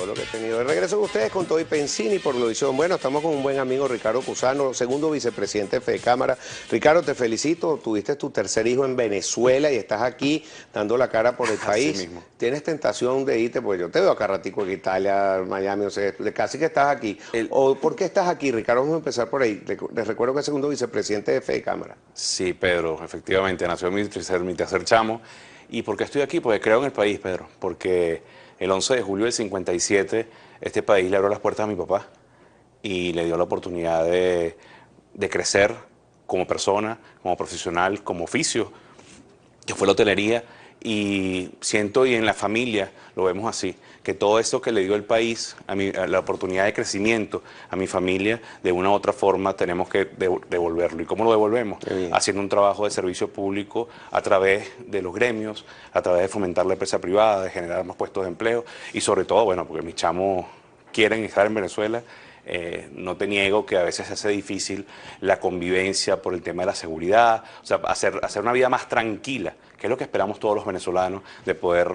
todo lo que he tenido. De regreso con ustedes con Toby Pensini por lo dicho. Bueno, estamos con un buen amigo Ricardo Cusano, segundo vicepresidente de Fedecámara. Ricardo, te felicito, tuviste tu tercer hijo en Venezuela y estás aquí dando la cara por el país. Así mismo. ¿Tienes tentación de irte? Pues yo te veo acá ratico en Italia, Miami, o sea, casi que estás aquí. ¿O por qué estás aquí, Ricardo? Vamos a empezar por ahí. Les recuerdo que es segundo vicepresidente de Fedecámara. Sí, Pedro, efectivamente, nació mi tercer chamo. ¿Y por qué estoy aquí? Porque creo en el país, Pedro. Porque el 11 de julio del 57, este país le abrió las puertas a mi papá y le dio la oportunidad de crecer como persona, como profesional, como oficio, que fue la hotelería. Y siento, y en la familia lo vemos así, que todo esto que le dio el país, a la oportunidad de crecimiento a mi familia, de una u otra forma tenemos que devolverlo. ¿Y cómo lo devolvemos? Haciendo un trabajo de servicio público a través de los gremios, a través de fomentar la empresa privada, de generar más puestos de empleo y sobre todo, bueno, porque mis chamos quieren estar en Venezuela. No te niego que a veces se hace difícil la convivencia por el tema de la seguridad, o sea, hacer una vida más tranquila, que es lo que esperamos todos los venezolanos, de poder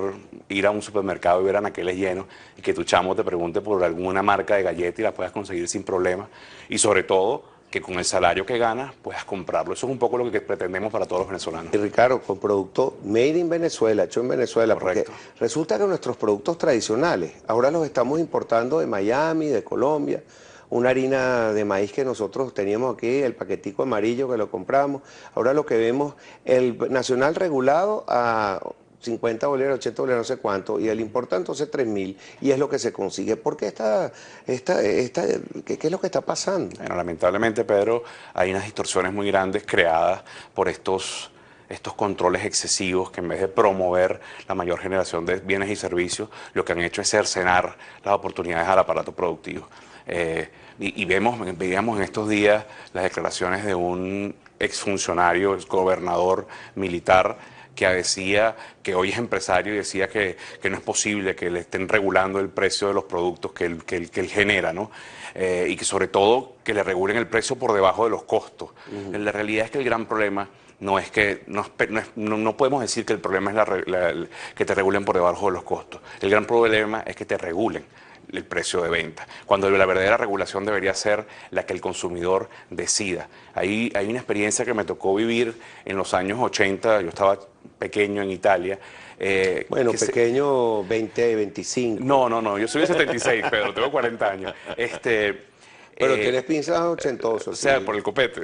ir a un supermercado y ver anaqueles llenos y que tu chamo te pregunte por alguna marca de galleta y la puedas conseguir sin problema, y sobre todo que con el salario que ganas puedas comprarlo. Eso es un poco lo que pretendemos para todos los venezolanos. Y Ricardo, con producto made in Venezuela, hecho en Venezuela, Correcto. porque resulta que nuestros productos tradicionales, ahora los estamos importando de Miami, de Colombia, una harina de maíz que nosotros teníamos aquí, el paquetico amarillo que lo compramos, ahora lo que vemos, el nacional regulado a 50 bolívares, 80 bolívares, no sé cuánto, y el importado entonces 3.000, y es lo que se consigue. ¿Por qué qué es lo que está pasando? Bueno, lamentablemente, Pedro, hay unas distorsiones muy grandes creadas por estos controles excesivos que en vez de promover la mayor generación de bienes y servicios, lo que han hecho es cercenar las oportunidades al aparato productivo. Veíamos en estos días las declaraciones de un exfuncionario, exgobernador militar, que decía que hoy es empresario y decía que no es posible que le estén regulando el precio de los productos que él genera, ¿no? Y que sobre todo que le regulen el precio por debajo de los costos. La realidad es que el gran problema no es que no podemos decir que el problema es que te regulen por debajo de los costos. El gran problema es que te regulen el precio de venta, cuando la verdadera regulación debería ser la que el consumidor decida. Hay una experiencia que me tocó vivir en los años 80, yo estaba pequeño en Italia. Bueno, pequeño, 20, 25. No, yo soy de 76, Pedro, tengo 40 años. Pero tienes pinzas ochentosos. O sea, por el copete.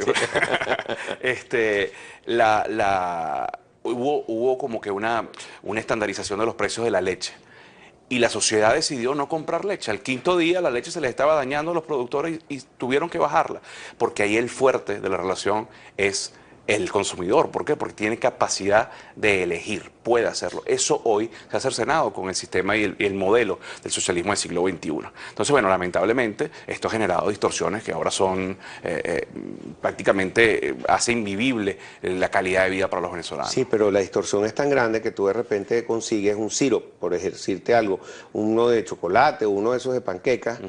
Hubo como que una estandarización de los precios de la leche. Y la sociedad decidió no comprar leche. Al quinto día la leche se les estaba dañando a los productores y tuvieron que bajarla. Porque ahí el fuerte de la relación es el consumidor. ¿Por qué? Porque tiene capacidad de elegir, puede hacerlo. Eso hoy se ha cercenado con el sistema y el modelo del socialismo del siglo XXI. Entonces, bueno, lamentablemente esto ha generado distorsiones que ahora son prácticamente hace invivible la calidad de vida para los venezolanos. Sí, pero la distorsión es tan grande que tú de repente consigues un sirope, por decirte algo, uno de chocolate, uno de esos de panquecas,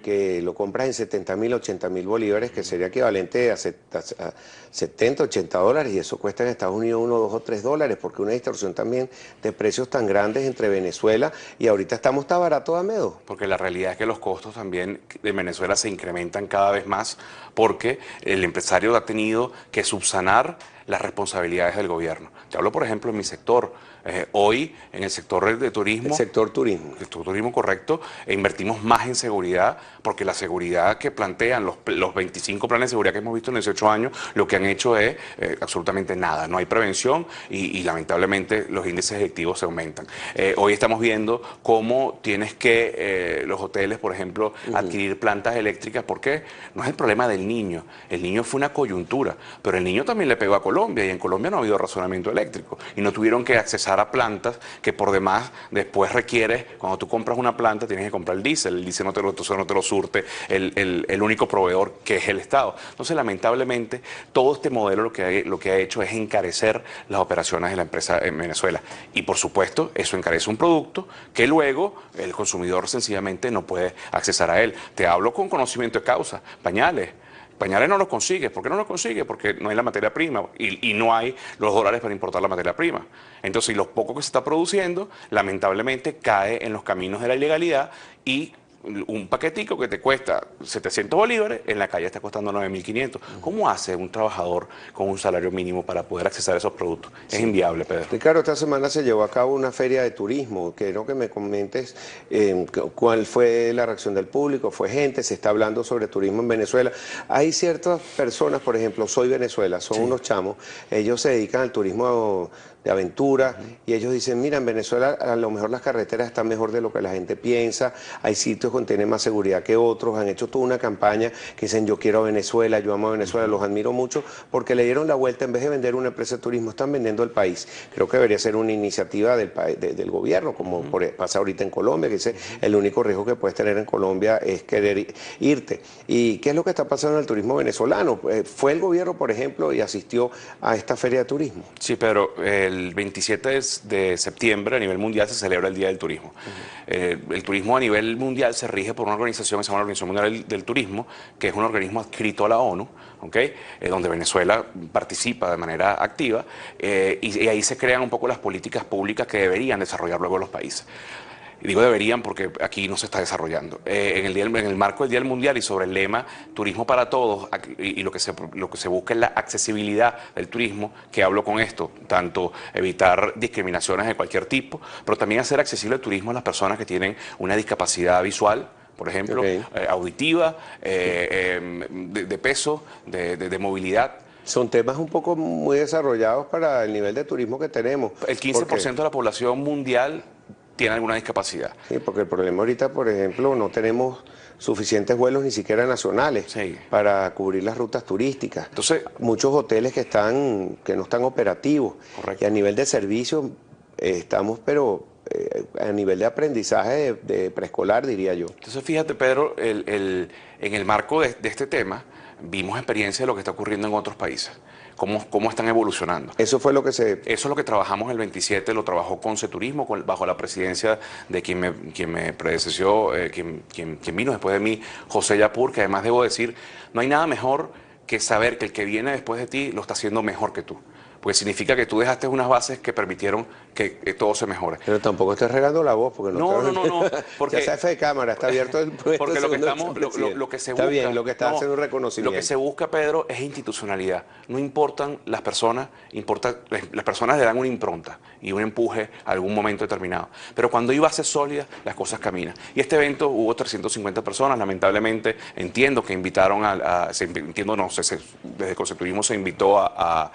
que lo compras en 70.000, 80.000 bolívares, que sería equivalente a 70, 80 dólares, y eso cuesta en Estados Unidos 1, 2 o 3 dólares, porque una distorsión también de precios tan grandes entre Venezuela y ahorita estamos tan baratos a medio. Porque la realidad es que los costos también de Venezuela se incrementan cada vez más porque el empresario ha tenido que subsanar las responsabilidades del gobierno. Te hablo, por ejemplo, en mi sector. Hoy, en el sector de turismo... El sector turismo. El sector turismo, correcto. Invertimos más en seguridad, porque la seguridad que plantean los 25 planes de seguridad que hemos visto en 18 años, lo que han hecho es absolutamente nada. No hay prevención y lamentablemente los índices delictivos se aumentan. Hoy estamos viendo cómo tienes que, los hoteles, por ejemplo, adquirir plantas eléctricas. ¿Por qué? No es el problema del niño. El niño fue una coyuntura, pero el niño también le pegó a Colombia y en Colombia no ha habido razonamiento eléctrico y no tuvieron que accesar a plantas que por demás después requieres, cuando tú compras una planta tienes que comprar el diésel no te lo surte el único proveedor que es el Estado. Entonces lamentablemente todo este modelo lo que ha hecho es encarecer las operaciones de la empresa en Venezuela y por supuesto eso encarece un producto que luego el consumidor sencillamente no puede accesar a él. Te hablo con conocimiento de causa, pañales. Pañales no los consigues. ¿Por qué no los consigues? Porque no hay la materia prima y no hay los dólares para importar la materia prima. Entonces, y lo poco que se está produciendo, lamentablemente, cae en los caminos de la ilegalidad y un paquetico que te cuesta 700 bolívares, en la calle está costando 9.500. ¿Cómo hace un trabajador con un salario mínimo para poder acceder a esos productos? Es inviable, Pedro. Ricardo, esta semana se llevó a cabo una feria de turismo. Quiero que me comentes cuál fue la reacción del público. ¿Fue gente? ¿Se está hablando sobre turismo en Venezuela? Hay ciertas personas, por ejemplo, Soy Venezuela, son unos chamos, ellos se dedican al turismo de aventura y ellos dicen, mira, en Venezuela a lo mejor las carreteras están mejor de lo que la gente piensa, hay sitios donde tienen más seguridad que otros, han hecho toda una campaña que dicen, yo quiero a Venezuela, yo amo a Venezuela, los admiro mucho porque le dieron la vuelta, en vez de vender una empresa de turismo, están vendiendo el país. Creo que debería ser una iniciativa del gobierno, como pasa ahorita en Colombia, que dice, el único riesgo que puedes tener en Colombia es querer irte. ¿Y qué es lo que está pasando en el turismo venezolano? Fue el gobierno, por ejemplo, y asistió a esta feria de turismo. Sí, pero el 27 de septiembre a nivel mundial se celebra el Día del Turismo. El turismo a nivel mundial se rige por una organización que se llama la Organización Mundial del Turismo, que es un organismo adscrito a la ONU, ¿okay? Donde Venezuela participa de manera activa y ahí se crean un poco las políticas públicas que deberían desarrollar luego los países. Y digo deberían porque aquí no se está desarrollando. En el marco del Día del Mundial y sobre el lema Turismo para Todos, y lo que se busca es la accesibilidad del turismo, que hablo con esto, tanto evitar discriminaciones de cualquier tipo, pero también hacer accesible el turismo a las personas que tienen una discapacidad visual, por ejemplo, auditiva, de peso, de movilidad. Son temas un poco muy desarrollados para el nivel de turismo que tenemos. El 15% de la población mundial tiene alguna discapacidad. Sí, porque el problema ahorita, por ejemplo, no tenemos suficientes vuelos ni siquiera nacionales para cubrir las rutas turísticas. Entonces, muchos hoteles que no están operativos. Correcto. Y a nivel de servicios estamos, pero a nivel de aprendizaje de preescolar, diría yo. Entonces, fíjate, Pedro, en el marco de este tema, vimos experiencia de lo que está ocurriendo en otros países. Cómo están evolucionando. Eso fue lo que Eso es lo que trabajamos el 27, lo trabajó Conceturismo, bajo la presidencia de quien me predecesió, quien vino después de mí, José Yapur, que además debo decir, no hay nada mejor que saber que el que viene después de ti lo está haciendo mejor que tú. Porque significa que tú dejaste unas bases que permitieron que todo se mejore. Pero tampoco estés regando la voz, porque no. Porque ya está de cámara, está abierto el puesto. Porque lo que se busca... Está bien, lo que está haciendo un reconocimiento. Lo que se busca, Pedro, es institucionalidad. No importan las personas, las personas le dan una impronta y un empuje a algún momento determinado. Pero cuando hay bases sólidas, las cosas caminan. Y este evento hubo 350 personas, lamentablemente, entiendo que invitaron desde Conceturismo se invitó al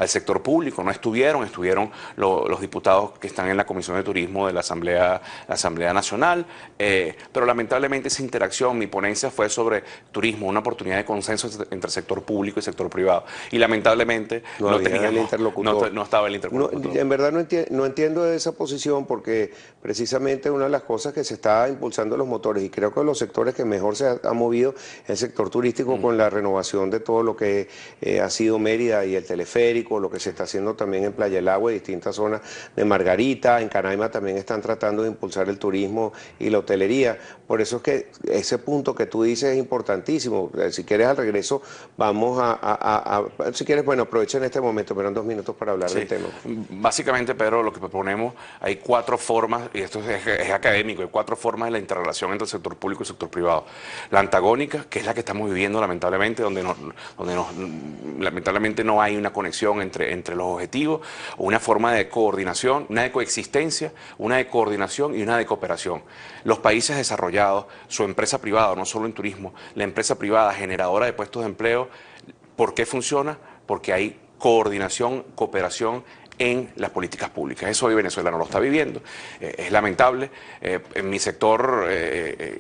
sector público, no estuvieron los diputados que están en la Comisión de Turismo de la Asamblea Nacional, pero lamentablemente esa interacción, mi ponencia fue sobre turismo, una oportunidad de consenso entre el sector público y el sector privado, y lamentablemente no estaba el interlocutor. En verdad no entiendo esa posición, porque precisamente una de las cosas que se está impulsando los motores, y creo que los sectores que mejor se ha movido es el sector turístico, con la renovación de todo lo que ha sido Mérida y el teleférico, lo que se está haciendo también en Playa del Agua y distintas zonas de Margarita, en Canaima también están tratando de impulsar el turismo y la hotelería. Por eso es que ese punto que tú dices es importantísimo. Si quieres, al regreso vamos si quieres, bueno, aprovecha en este momento, pero en 2 minutos para hablar del tema. Básicamente, Pedro, lo que proponemos, hay 4 formas, y esto es académico, hay 4 formas de la interrelación entre el sector público y el sector privado. La antagónica, que es la que estamos viviendo lamentablemente, donde lamentablemente no hay una conexión entre los objetivos, o una forma de coordinación, una de coexistencia, una de coordinación y una de cooperación. Los países desarrollados, su empresa privada, no solo en turismo, la empresa privada generadora de puestos de empleo, ¿por qué funciona? Porque hay coordinación, cooperación en las políticas públicas. Eso hoy Venezuela no lo está viviendo. Es lamentable. En mi sector,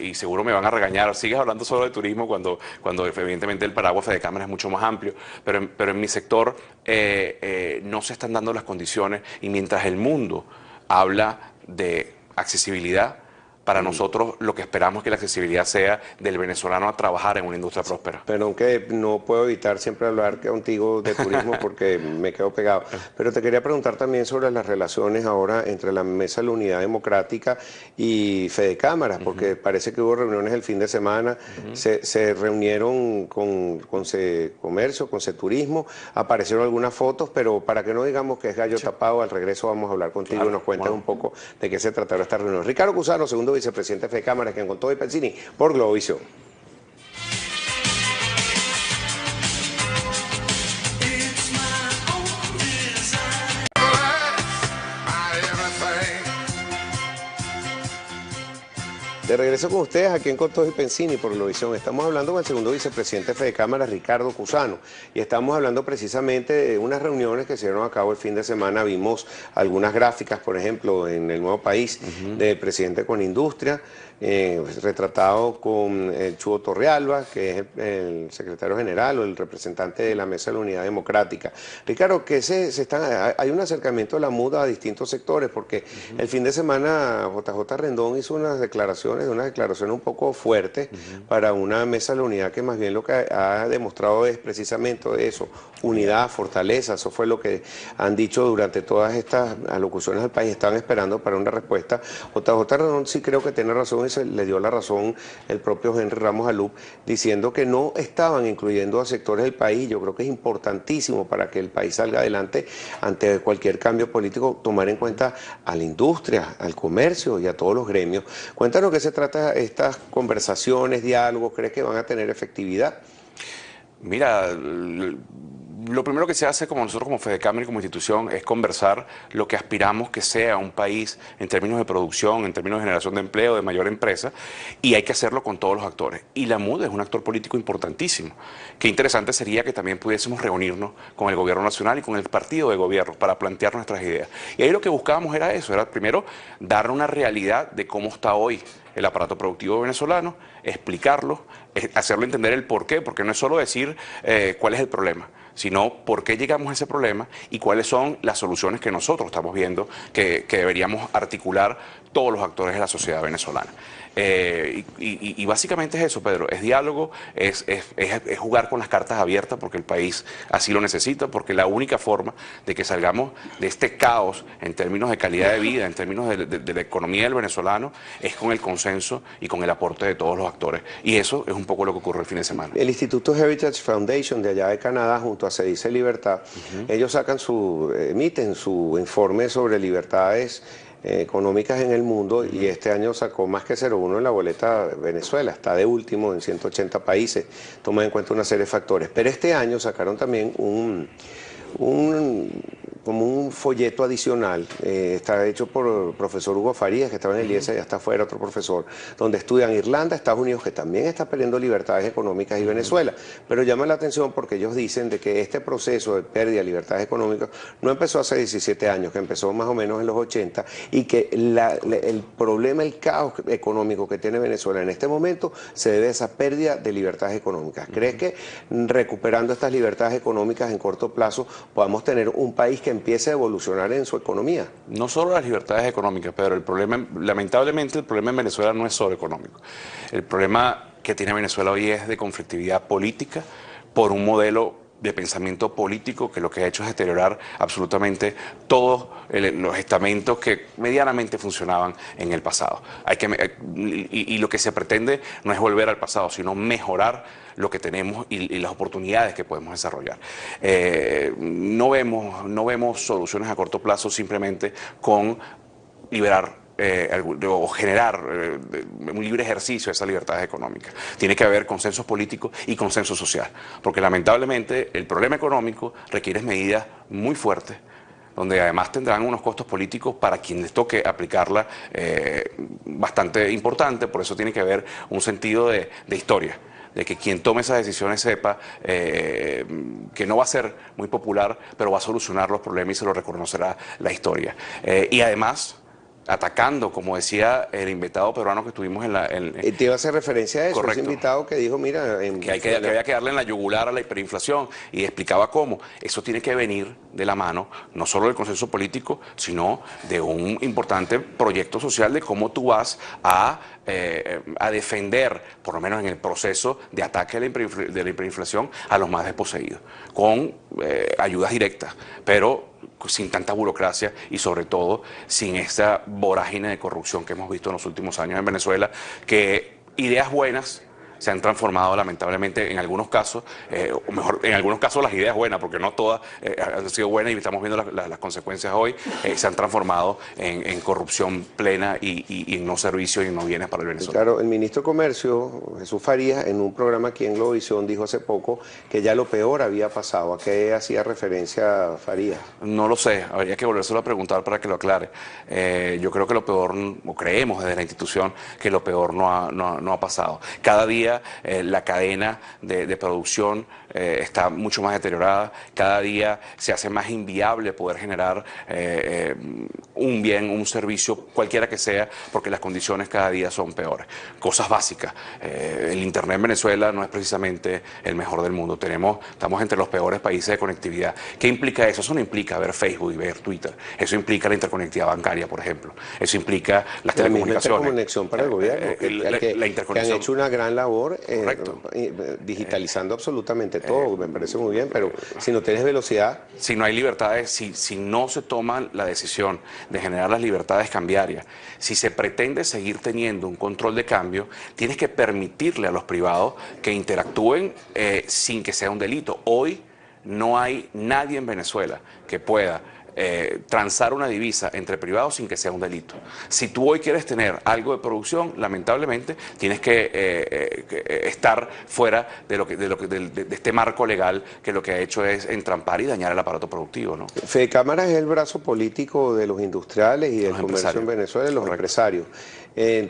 y seguro me van a regañar, sigues hablando solo de turismo cuando evidentemente el paraguas de cámara es mucho más amplio, pero en mi sector no se están dando las condiciones, y mientras el mundo habla de accesibilidad, para nosotros lo que esperamos es que la accesibilidad sea del venezolano a trabajar en una industria próspera. Pero aunque no puedo evitar siempre hablar contigo de turismo porque me quedo pegado. Pero te quería preguntar también sobre las relaciones ahora entre la Mesa de la Unidad Democrática y Fede Cámaras, porque parece que hubo reuniones el fin de semana, se reunieron con Comercio, con Turismo, aparecieron algunas fotos, pero para que no digamos que es gallo tapado, al regreso vamos a hablar contigo y nos cuentas un poco de qué se trataron estas reuniones. Ricardo Cusano, segundo vicepresidente de Fede Cámaras, que con todo y Pensini por Globovisión. De regreso con ustedes aquí en Con y Pensini por Globovisión. Estamos hablando con el segundo vicepresidente de Fede Cámaras, Ricardo Cusano, y estamos hablando precisamente de unas reuniones que se llevaron a cabo el fin de semana. Vimos algunas gráficas, por ejemplo, en El Nuevo País, del presidente con Industria, retratado con Chuo Torrealba, que es el secretario general o el representante de la Mesa de la Unidad Democrática. Ricardo, que hay un acercamiento de la MUD a distintos sectores, porque el fin de semana JJ Rendón hizo unas declaraciones un poco fuertes para una Mesa de la Unidad que más bien lo que ha demostrado es precisamente eso, unidad, fortaleza. Eso fue lo que han dicho durante todas estas alocuciones al país. Estaban esperando para una respuesta. JJ Rendón sí creo que tiene razón, y se le dio la razón el propio Henry Ramos Alup, diciendo que no estaban incluyendo a sectores del país. Yo creo que es importantísimo para que el país salga adelante ante cualquier cambio político, tomar en cuenta a la industria, al comercio y a todos los gremios. Cuéntanos qué se trata estas conversaciones, diálogos, ¿crees que van a tener efectividad? Mira, lo primero que se hace como nosotros como Fede Cámaras y como institución es conversar lo que aspiramos que sea un país en términos de producción, en términos de generación de empleo, de mayor empresa, y hay que hacerlo con todos los actores. Y la MUD es un actor político importantísimo. Qué interesante sería que también pudiésemos reunirnos con el gobierno nacional y con el partido de gobierno para plantear nuestras ideas. Y ahí lo que buscábamos era eso, era primero dar una realidad de cómo está hoy el aparato productivo venezolano, explicarlo, hacerlo entender el por qué, porque no es solo decir cuál es el problema, sino por qué llegamos a ese problema y cuáles son las soluciones que nosotros estamos viendo que deberíamos articular todos los actores de la sociedad venezolana. Y básicamente es eso, Pedro, es diálogo, es jugar con las cartas abiertas porque el país así lo necesita, porque la única forma de que salgamos de este caos en términos de calidad de vida, en términos de la economía del venezolano, es con el consenso y con el aporte de todos los actores. Y eso es un poco lo que ocurrió el fin de semana. El Instituto Heritage Foundation de allá de Canadá, junto a Se Dice Libertad, ellos emiten su informe sobre libertades económicas en el mundo, y este año sacó más que 0,1 en la boleta Venezuela, está de último en 180 países, toma en cuenta una serie de factores. Pero este año sacaron también como un folleto adicional, está hecho por el profesor Hugo Farías, que estaba en el IESA, ya está afuera otro profesor, donde estudian Irlanda, Estados Unidos, que también está perdiendo libertades económicas, y Venezuela. Pero llama la atención porque ellos dicen de que este proceso de pérdida de libertades económicas no empezó hace 17 años, que empezó más o menos en los 80, y que el problema, el caos económico que tiene Venezuela en este momento se debe a esa pérdida de libertades económicas. ¿Crees que recuperando estas libertades económicas en corto plazo podamos tener un país que empiece a evolucionar en su economía? No solo las libertades económicas, pero el problema, lamentablemente, el problema en Venezuela no es solo económico. El problema que tiene Venezuela hoy es de conflictividad política por un modelo de pensamiento político que lo que ha hecho es deteriorar absolutamente todos los estamentos que medianamente funcionaban en el pasado. Y lo que se pretende no es volver al pasado, sino mejorar lo que tenemos y las oportunidades que podemos desarrollar. No vemos soluciones a corto plazo simplemente con liberar o generar un libre ejercicio de esas libertades económicas. Tiene que haber consenso político y consenso social, porque lamentablemente el problema económico requiere medidas muy fuertes, donde además tendrán unos costos políticos para quien les toque aplicarla bastante importante. Por eso tiene que haber un sentido de historia, de que quien tome esas decisiones sepa que no va a ser muy popular, pero va a solucionar los problemas y se lo reconocerá la historia. Y además atacando, como decía el invitado peruano que estuvimos en la... Te iba a hacer referencia a eso, Correcto. ese invitado que dijo, mira... que había que darle en la yugular a la hiperinflación y explicaba cómo. Eso tiene que venir de la mano, no solo del consenso político, sino de un importante proyecto social de cómo tú vas a defender, por lo menos en el proceso de ataque de la hiperinflación, a los más desposeídos, con ayudas directas, pero sin tanta burocracia y sobre todo sin esta vorágine de corrupción que hemos visto en los últimos años en Venezuela, que ideas buenas se han transformado lamentablemente en algunos casos, o mejor, en algunos casos las ideas buenas, porque no todas han sido buenas y estamos viendo las consecuencias hoy, se han transformado en corrupción plena y en no servicios y en no bienes para el Venezuela. Claro, el ministro de Comercio, Jesús Farías, en un programa aquí en Globovisión dijo hace poco que ya lo peor había pasado. ¿A qué hacía referencia Farías? No lo sé, habría que volvérselo a preguntar para que lo aclare. Yo creo que lo peor, o creemos desde la institución, que lo peor no ha pasado. Cada día la cadena de producción está mucho más deteriorada, cada día se hace más inviable poder generar un bien, un servicio, cualquiera que sea, porque las condiciones cada día son peores. Cosas básicas, el Internet en Venezuela no es precisamente el mejor del mundo, estamos entre los peores países de conectividad. ¿Qué implica eso? Eso no implica ver Facebook y ver Twitter, eso implica la interconectividad bancaria, por ejemplo, eso implica las telecomunicaciones. La interconexión para el gobierno, la interconexión. Que han hecho una gran labor digitalizando absolutamente todo, me parece muy bien, pero si no tienes velocidad... Si no hay libertades, si no se toma la decisión de generar las libertades cambiarias, si se pretende seguir teniendo un control de cambio, tienes que permitirle a los privados que interactúen sin que sea un delito. Hoy no hay nadie en Venezuela que pueda transar una divisa entre privados sin que sea un delito. Si tú hoy quieres tener algo de producción, lamentablemente tienes que estar fuera de este marco legal que lo que ha hecho es entrampar y dañar el aparato productivo, ¿no? Fedecámaras es el brazo político de los industriales y del comercio en Venezuela, los empresarios,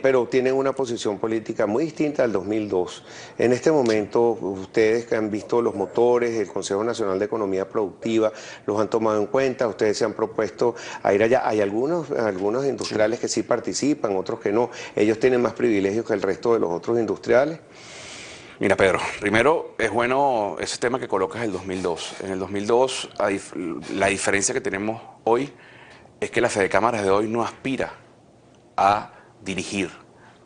pero tienen una posición política muy distinta al 2002. En este momento, ustedes que han visto los motores, el Consejo Nacional de Economía Productiva, los han tomado en cuenta, ustedes se han propuesto a ir allá. Hay algunos industriales que sí participan, otros que no. Ellos tienen más privilegios que el resto de los otros industriales. Mira, Pedro, primero es bueno ese tema que colocas el 2002. En el 2002, la diferencia que tenemos hoy es que la Fedecámaras de hoy no aspira a dirigir,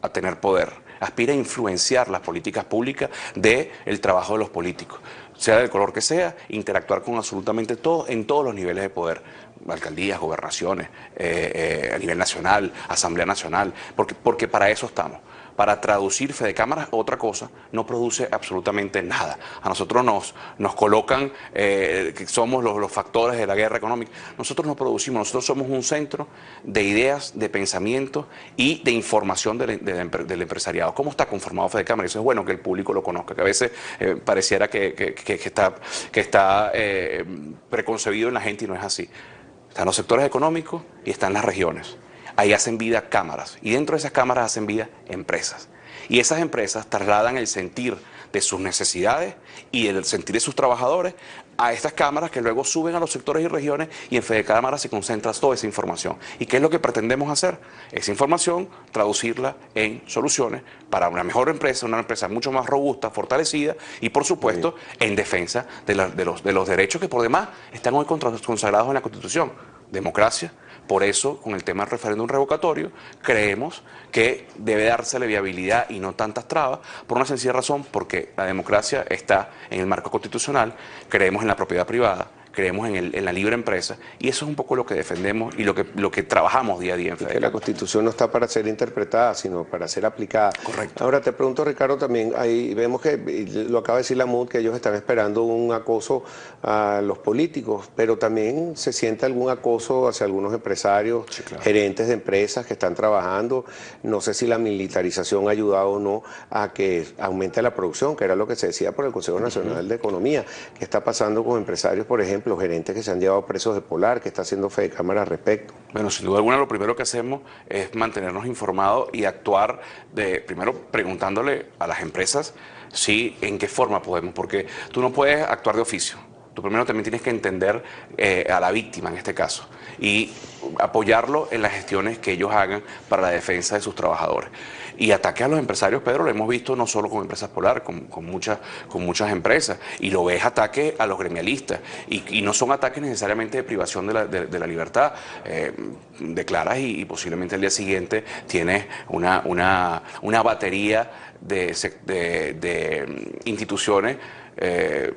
a tener poder, aspira a influenciar las políticas públicas del trabajo de los políticos, sea del color que sea, interactuar con absolutamente todo en todos los niveles de poder, alcaldías, gobernaciones, a nivel nacional, Asamblea Nacional, porque para eso estamos. Para traducir Fedecámaras, otra cosa, no produce absolutamente nada. A nosotros nos colocan que somos los factores de la guerra económica. Nosotros no producimos, nosotros somos un centro de ideas, de pensamiento y de información del empresariado. ¿Cómo está conformado Fedecámaras? Eso es bueno que el público lo conozca, que a veces pareciera que está preconcebido en la gente y no es así. Están los sectores económicos y están las regiones. Ahí hacen vida cámaras y dentro de esas cámaras hacen vida empresas. Y esas empresas trasladan el sentir de sus necesidades y el sentir de sus trabajadores a estas cámaras que luego suben a los sectores y regiones y en Fedecámaras se concentra toda esa información. ¿Y qué es lo que pretendemos hacer? Esa información, traducirla en soluciones para una mejor empresa, una empresa mucho más robusta, fortalecida y por supuesto en defensa de los derechos que por demás están hoy consagrados en la Constitución. Democracia. Por eso, con el tema del referéndum revocatorio, creemos que debe dársele viabilidad y no tantas trabas, por una sencilla razón, porque la democracia está en el marco constitucional, creemos en la propiedad privada, creemos en la libre empresa, y eso es un poco lo que defendemos y lo que trabajamos día a día en Fedecámaras. Que la Constitución no está para ser interpretada, sino para ser aplicada. Correcto. Ahora te pregunto, Ricardo, también ahí vemos que, lo acaba de decir la MUD, que ellos están esperando un acoso a los políticos, pero también se siente algún acoso hacia algunos empresarios, sí, claro, gerentes de empresas que están trabajando. No sé si la militarización ha ayudado o no a que aumente la producción, que era lo que se decía por el Consejo Nacional de Economía. ¿Qué está pasando con empresarios, por ejemplo, los gerentes que se han llevado presos de Polar? ¿Qué está haciendo Fedecámaras al respecto? Bueno, sin duda alguna lo primero que hacemos es mantenernos informados y actuar primero preguntándole a las empresas en qué forma podemos, porque tú no puedes actuar de oficio. Tú primero también tienes que entender a la víctima en este caso y apoyarlo en las gestiones que ellos hagan para la defensa de sus trabajadores. Y ataque a los empresarios, Pedro, lo hemos visto no solo con Empresas Polar, con muchas empresas. Y lo ves ataque a los gremialistas. Y no son ataques necesariamente de privación de la libertad. Declaras y posiblemente al día siguiente tienes una batería de instituciones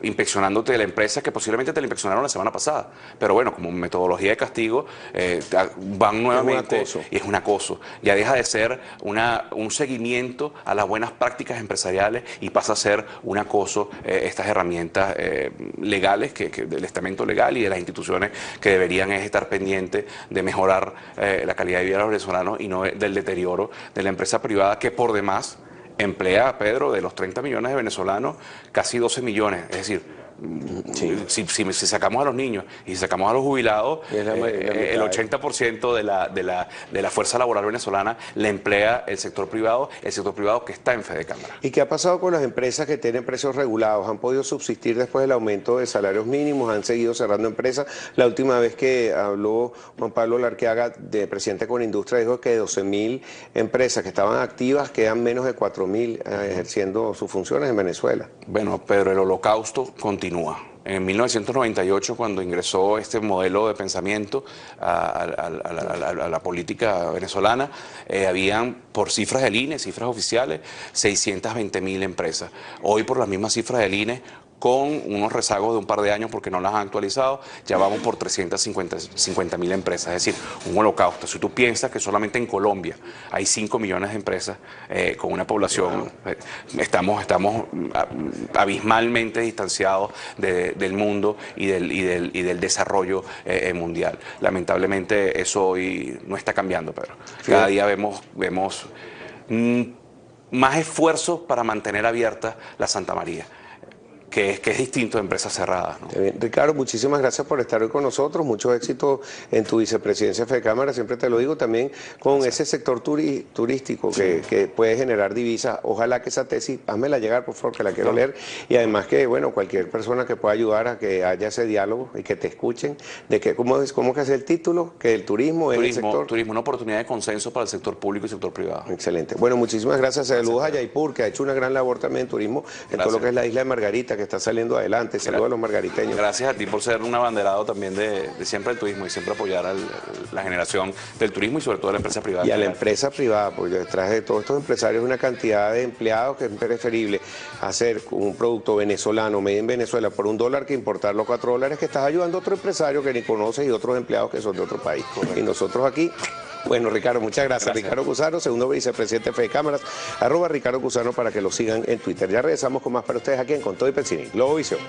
inspeccionándote de la empresa que posiblemente te la inspeccionaron la semana pasada. Pero bueno, como metodología de castigo, van nuevamente y es un acoso. Ya deja de ser un seguimiento a las buenas prácticas empresariales y pasa a ser un acoso, estas herramientas legales, del estamento legal y de las instituciones que deberían estar pendientes de mejorar la calidad de vida de los venezolanos y no del deterioro de la empresa privada que por demás emplea, Pedro, de los 30 millones de venezolanos, casi 12 millones. Es decir, sí. si sacamos a los niños y si sacamos a los jubilados, el 80% de la fuerza laboral venezolana la emplea el sector privado que está en Fedecámara. ¿Y qué ha pasado con las empresas que tienen precios regulados? ¿Han podido subsistir después del aumento de salarios mínimos? ¿Han seguido cerrando empresas? La última vez que habló Juan Pablo Larqueaga, de presidente con Industria, dijo que 12.000 empresas que estaban activas quedan menos de 4.000 ejerciendo sus funciones en Venezuela. Bueno, pero el holocausto continúa. En 1998, cuando ingresó este modelo de pensamiento a la política venezolana, habían, por cifras del INE, cifras oficiales, 620.000 empresas. Hoy, por las mismas cifras del INE, con unos rezagos de un par de años porque no las han actualizado, ya vamos por 350.000 empresas, es decir, un holocausto. Si tú piensas que solamente en Colombia hay 5 millones de empresas con una población, estamos abismalmente distanciados del mundo y del desarrollo mundial. Lamentablemente eso hoy no está cambiando, Pedro. Cada día vemos más esfuerzos para mantener abierta la Santa María. Que es distinto de empresas cerradas, ¿no? Bien. Ricardo, muchísimas gracias por estar hoy con nosotros, mucho éxito en tu vicepresidencia de Fedecámara, siempre te lo digo, también con ese sector turístico que puede generar divisas. Ojalá que esa tesis, házmela llegar, por favor, que la quiero leer, y además que, bueno, cualquier persona que pueda ayudar a que haya ese diálogo y que te escuchen, de que, ¿cómo que es el título? Que el turismo es el sector. Turismo, una oportunidad de consenso para el sector público y sector privado. Excelente. Bueno, muchísimas gracias. Saludos a Yaipur, que ha hecho una gran labor también en turismo, en todo lo que es la isla de Margarita, que está saliendo adelante. Saludos a los margariteños. Gracias a ti por ser un abanderado también de siempre el turismo y siempre apoyar a la generación del turismo y sobre todo a la empresa privada. Y a la empresa privada, porque detrás de todos estos empresarios una cantidad de empleados que es preferible hacer un producto venezolano, made in Venezuela, por $1 que importarlo a $4, que estás ayudando a otro empresario que ni conoces y otros empleados que son de otro país. Correcto. Y nosotros aquí... Bueno, Ricardo, muchas gracias. Ricardo Cusano, segundo vicepresidente de Fedecámaras, @Ricardo Cusano para que lo sigan en Twitter. Ya regresamos con más para ustedes aquí en Con Todo y Pensini, Globovisión.